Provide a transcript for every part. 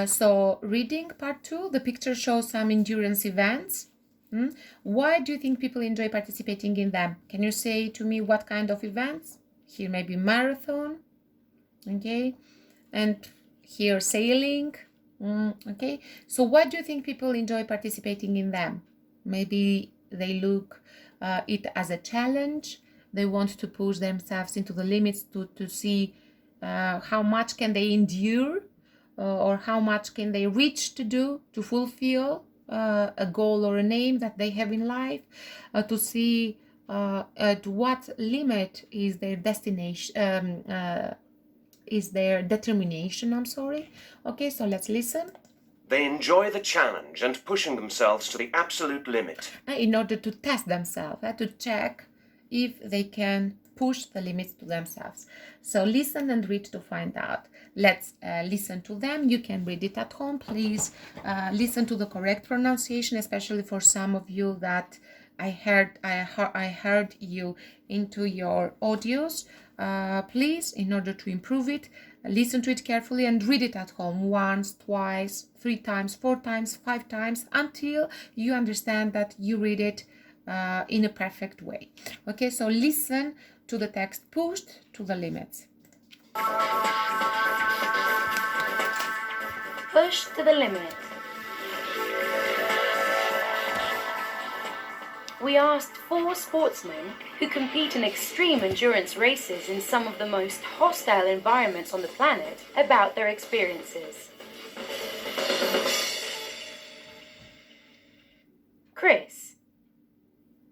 So reading part 2, the picture shows some endurance events. Why do you think people enjoy participating in them? Can you say to me what kind of events? Here maybe marathon, okay, and here sailing. Okay, so why do you think people enjoy participating in them? Maybe they look it as a challenge. They want to push themselves into the limits to see how much can they endure, or how much can they reach to do to fulfill a goal or a aim that they have in life, to see at what limit is their destination, is their determination. I'm sorry. Okay, so let's listen. They enjoy the challenge and pushing themselves to the absolute limit. In order to test themselves, to check if they can push the limits to themselves. So listen and read to find out. Let's listen to them. You can read it at home. Please listen to the correct pronunciation, especially for some of you that I heard you into your audios. Please, in order to improve it, listen to it carefully and read it at home once, twice, 3 times, 4 times, 5 times, until you understand that you read it in a perfect way. Okay, so listen to the text, pushed to the limits. Pushed to the limit. We asked 4 sportsmen who compete in extreme endurance races in some of the most hostile environments on the planet about their experiences. Chris.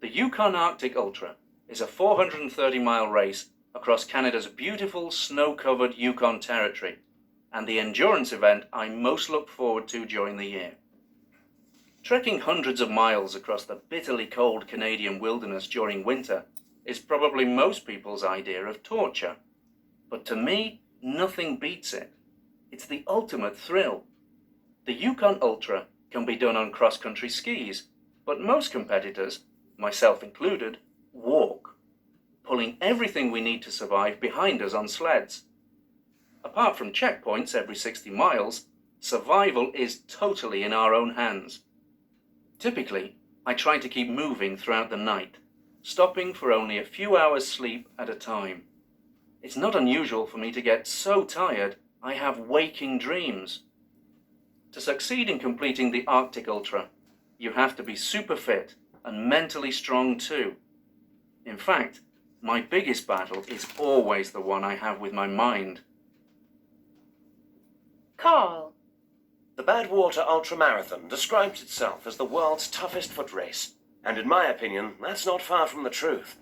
The Yukon Arctic Ultra is a 430-mile race across Canada's beautiful snow-covered Yukon Territory, and the endurance event I most look forward to during the year. Trekking hundreds of miles across the bitterly cold Canadian wilderness during winter is probably most people's idea of torture. But to me, nothing beats it. It's the ultimate thrill. The Yukon Ultra can be done on cross-country skis, but most competitors, myself included, walk, pulling everything we need to survive behind us on sleds. Apart from checkpoints every 60 miles, survival is totally in our own hands. Typically, I try to keep moving throughout the night, stopping for only a few hours sleep at a time. It's not unusual for me to get so tired I have waking dreams. To succeed in completing the Arctic Ultra, you have to be super fit and mentally strong too. In fact, my biggest battle is always the one I have with my mind. Carl. The Badwater Ultramarathon describes itself as the world's toughest foot race, and in my opinion, that's not far from the truth.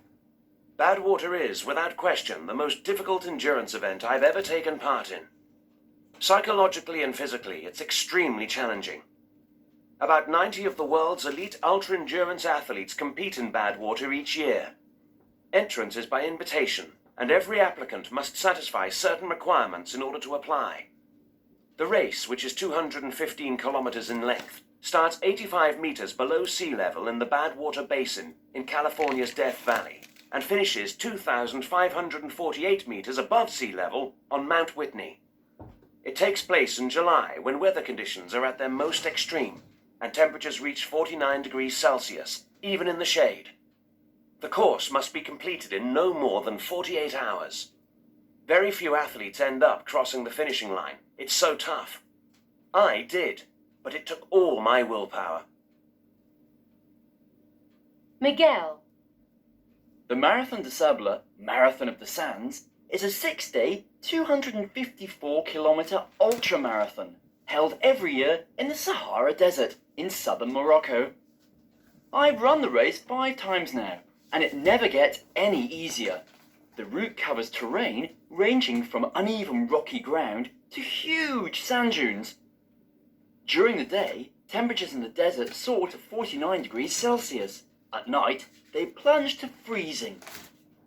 Badwater is, without question, the most difficult endurance event I've ever taken part in. Psychologically and physically, it's extremely challenging. About 90 of the world's elite ultra-endurance athletes compete in Badwater each year. Entrance is by invitation, and every applicant must satisfy certain requirements in order to apply. The race, which is 215 kilometers in length, starts 85 meters below sea level in the Badwater Basin in California's Death Valley, and finishes 2,548 meters above sea level on Mount Whitney. It takes place in July, when weather conditions are at their most extreme, and temperatures reach 49 degrees Celsius, even in the shade. The course must be completed in no more than 48 hours. Very few athletes end up crossing the finishing line. It's so tough. I did, but it took all my willpower. Miguel. The Marathon des Sables, Marathon of the Sands, is a 6-day, 254-kilometer ultramarathon held every year in the Sahara Desert in southern Morocco. I've run the race 5 times now, and it never gets any easier. The route covers terrain ranging from uneven rocky ground to huge sand dunes. During the day, temperatures in the desert soar to 49 degrees Celsius. At night, they plunge to freezing.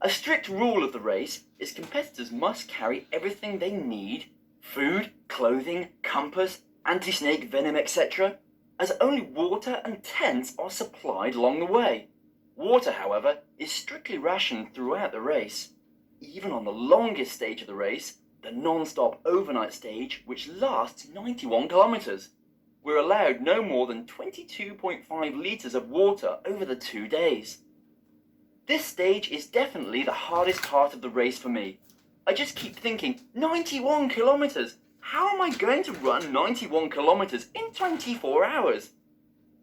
A strict rule of the race is competitors must carry everything they need: food, clothing, compass, anti-snake venom, etc., as only water and tents are supplied along the way. Water, however, is strictly rationed throughout the race. Even on the longest stage of the race, the non-stop overnight stage, which lasts 91 kilometers. We're allowed no more than 22.5 liters of water over the 2 days. This stage is definitely the hardest part of the race for me. I just keep thinking, 91 kilometers? How am I going to run 91 kilometers in 24 hours?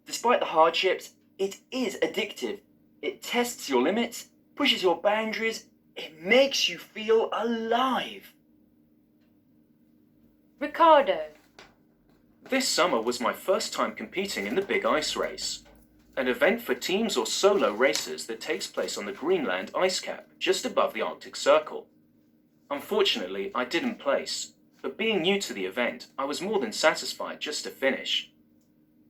Despite the hardships, it is addictive. It tests your limits, pushes your boundaries, it makes you feel alive. Ricardo. This summer was my first time competing in the Big Ice Race, an event for teams or solo racers that takes place on the Greenland ice cap, just above the Arctic Circle. Unfortunately, I didn't place, but being new to the event, I was more than satisfied just to finish.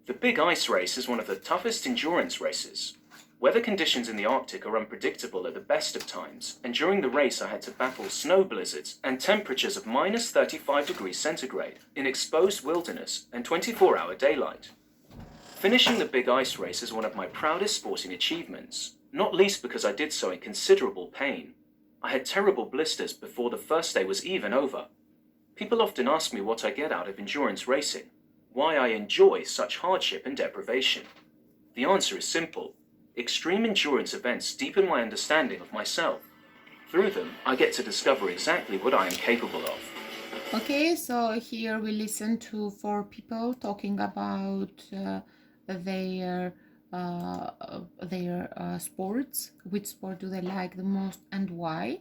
The Big Ice Race is one of the toughest endurance races. Weather conditions in the Arctic are unpredictable at the best of times, and during the race I had to battle snow blizzards and temperatures of minus 35 degrees centigrade in exposed wilderness and 24-hour daylight. Finishing the Big Ice Race is one of my proudest sporting achievements, not least because I did so in considerable pain. I had terrible blisters before the first day was even over. People often ask me what I get out of endurance racing, why I enjoy such hardship and deprivation. The answer is simple. Extreme endurance events deepen my understanding of myself. Through them, I get to discover exactly what I am capable of. Okay, so here we listen to 4 people talking about their sports. Which sport do they like the most and why?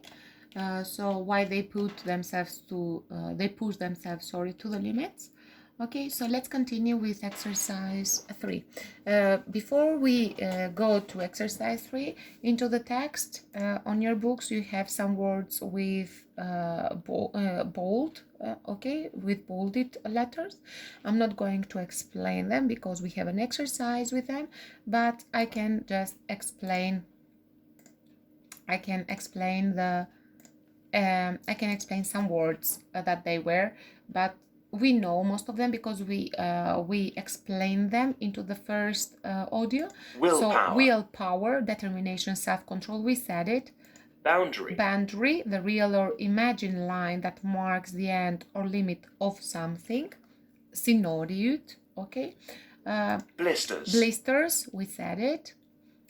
So why they push themselves to the limits. Okay, so let's continue with exercise 3. Before we go to exercise 3, into the text on your books you have some words with bold, okay, with bolded letters. I'm not going to explain them because we have an exercise with them, but I can just explain. I can explain some words that they were, but we know most of them because we explained them into the first audio. Willpower. So willpower, determination, self-control, we said it. Boundary, the real or imagined line that marks the end or limit of something. Synodiute, okay. Blisters, we said it.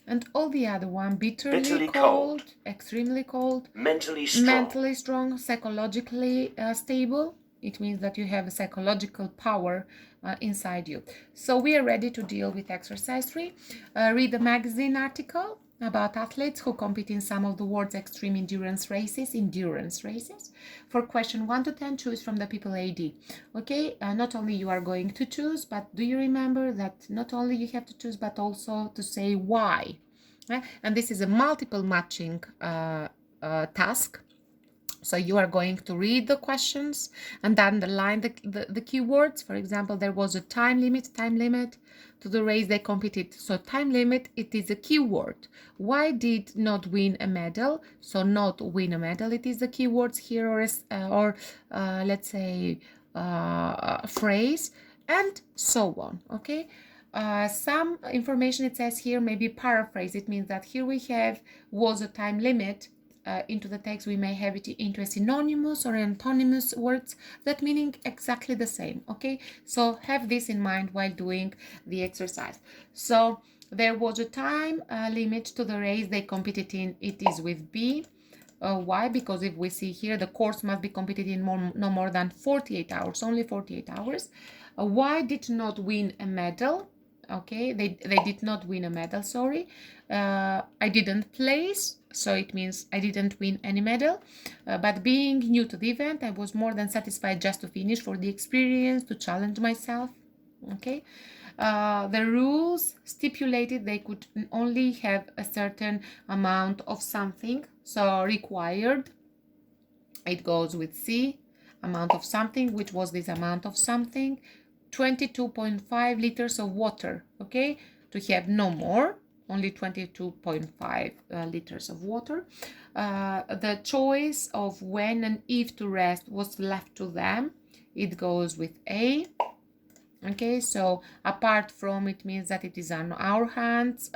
And all the other one, bitterly cold, extremely cold, mentally strong, psychologically stable. It means that you have a psychological power inside you. So we are ready to deal with exercise 3. Read the magazine article about athletes who compete in some of the world's extreme endurance races. For question 1 to 10, choose from the people AD. Okay, not only you are going to choose, but do you remember that not only you have to choose, but also to say why. And this is a multiple matching task. So you are going to read the questions and underline the keywords. For example, there was a time limit to the race they competed. So time limit, it is a keyword. Why did not win a medal? So not win a medal, it is the keywords here, or let's say phrase, and so on. Okay. Some information it says here, maybe paraphrase. It means that here we have was a time limit. Into the text we may have it into a synonymous or antonymous words that meaning exactly the same. Okay, so have this in mind while doing the exercise. So there was a time limit to the race they competed in. It is with B. Why? Because if we see here, the course must be competed in no more than 48 hours, only 48 hours. Why did not win a medal? Okay, they did not win a medal, sorry. I didn't place, so it means I didn't win any medal. But being new to the event, I was more than satisfied just to finish, for the experience, to challenge myself. Okay. The rules stipulated they could only have a certain amount of something, so required, it goes with C, amount of something, which was this amount of something, 22.5 liters of water, okay, to have no more, only 22.5 liters of water. The choice of when and if to rest was left to them, it goes with A. Okay, so apart from, it means that it is on our hands,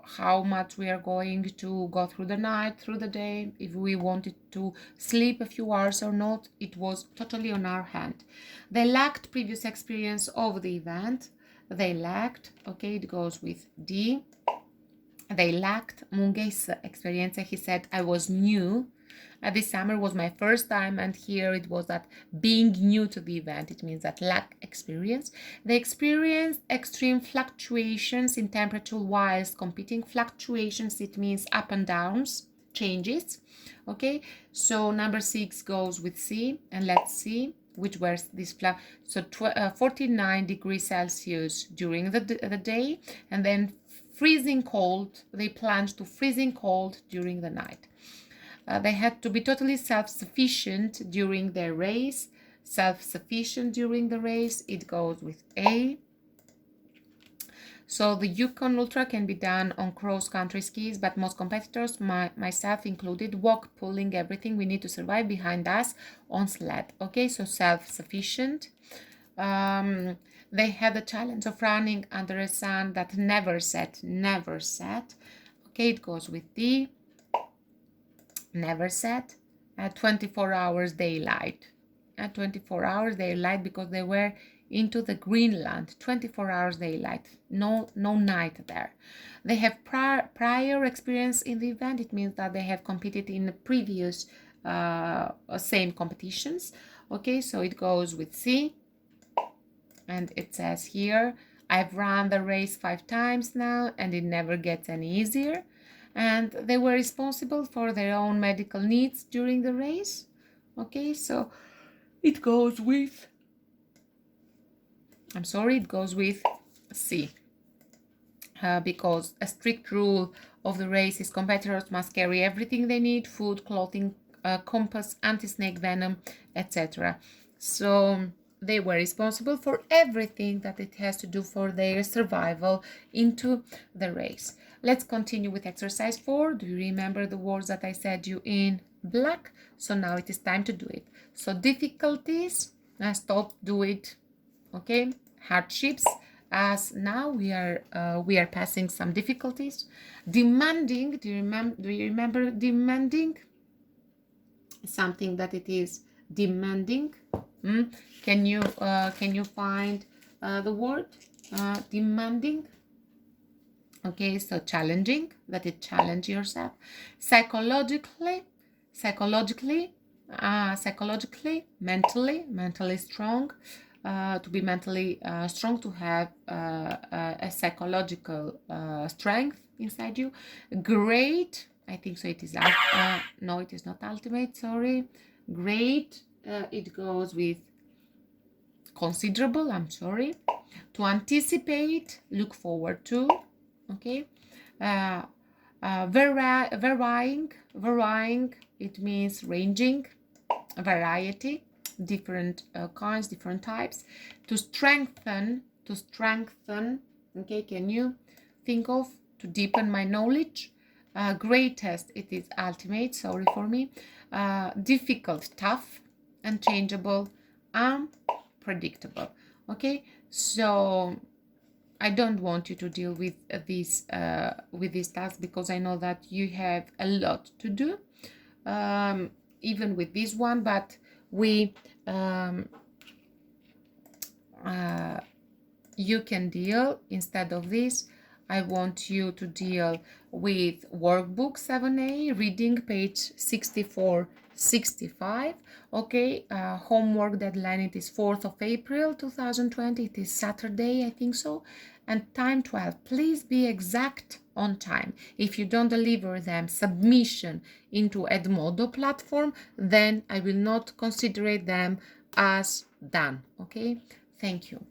how much we are going to go through the night, through the day, if we wanted to sleep a few hours or not. It was totally on our hand. They lacked previous experience of the event. They lacked, okay, it goes with D. They lacked Munge's experience. He said, I was new. This summer was my first time, and here it was that being new to the event. It means that lack experience. They experienced extreme fluctuations in temperature whilst competing. Fluctuations, it means up and downs, changes. Okay, so number 6 goes with C, and let's see which were these. So 49 degrees Celsius during the day, and then freezing cold. They plunged to freezing cold during the night. They had to be totally self-sufficient during their race. Self-sufficient during the race, it goes with A. So the Yukon Ultra can be done on cross-country skis, but most competitors, myself included, walk, pulling, everything. We need to survive behind us on sled. Okay, so self-sufficient. They had the challenge of running under a sun that never set. Okay, it goes with D. Never set. 24 hours daylight. 24 hours daylight because they were into the Greenland. 24 hours daylight. No night there. They have prior experience in the event. It means that they have competed in the previous same competitions. Okay, so it goes with C. And it says here, I've run the race 5 times now, and it never gets any easier. And they were responsible for their own medical needs during the race. Okay, so it goes with, it goes with C. Because a strict rule of the race is competitors must carry everything they need: food, clothing, compass, anti-snake venom, etc. So they were responsible for everything that it has to do for their survival into the race. Let's continue with exercise 4. Do you remember the words that I said you in black? So now it is time to do it. So difficulties, stop, do it. Okay, hardships, as now we are passing some difficulties. Demanding, do you remember demanding? Something that it is demanding. Can you find the word demanding? Okay, so challenging, that it challenge yourself. Psychologically, mentally strong. To be mentally strong, to have a psychological strength inside you. Great, I think so. It is no, it is not ultimate. Sorry, great. It goes with considerable. I'm sorry. To anticipate, look forward to. Okay. Varying. It means ranging, variety, different kinds, different types. To strengthen. Okay, can you think of? To deepen my knowledge. Greatest, it is ultimate. Sorry for me. Difficult, tough, unchangeable, unpredictable. Okay, so I don't want you to deal with this task, because I know that you have a lot to do, even with this one. But you can deal, instead of this, I want you to deal with workbook 7A, reading page 64-65. Okay, homework deadline, it is 4th of April 2020. It is Saturday, I think so. And time 12. Please be exact on time. If you don't deliver them submission into Edmodo platform, then I will not consider them as done. Okay, thank you.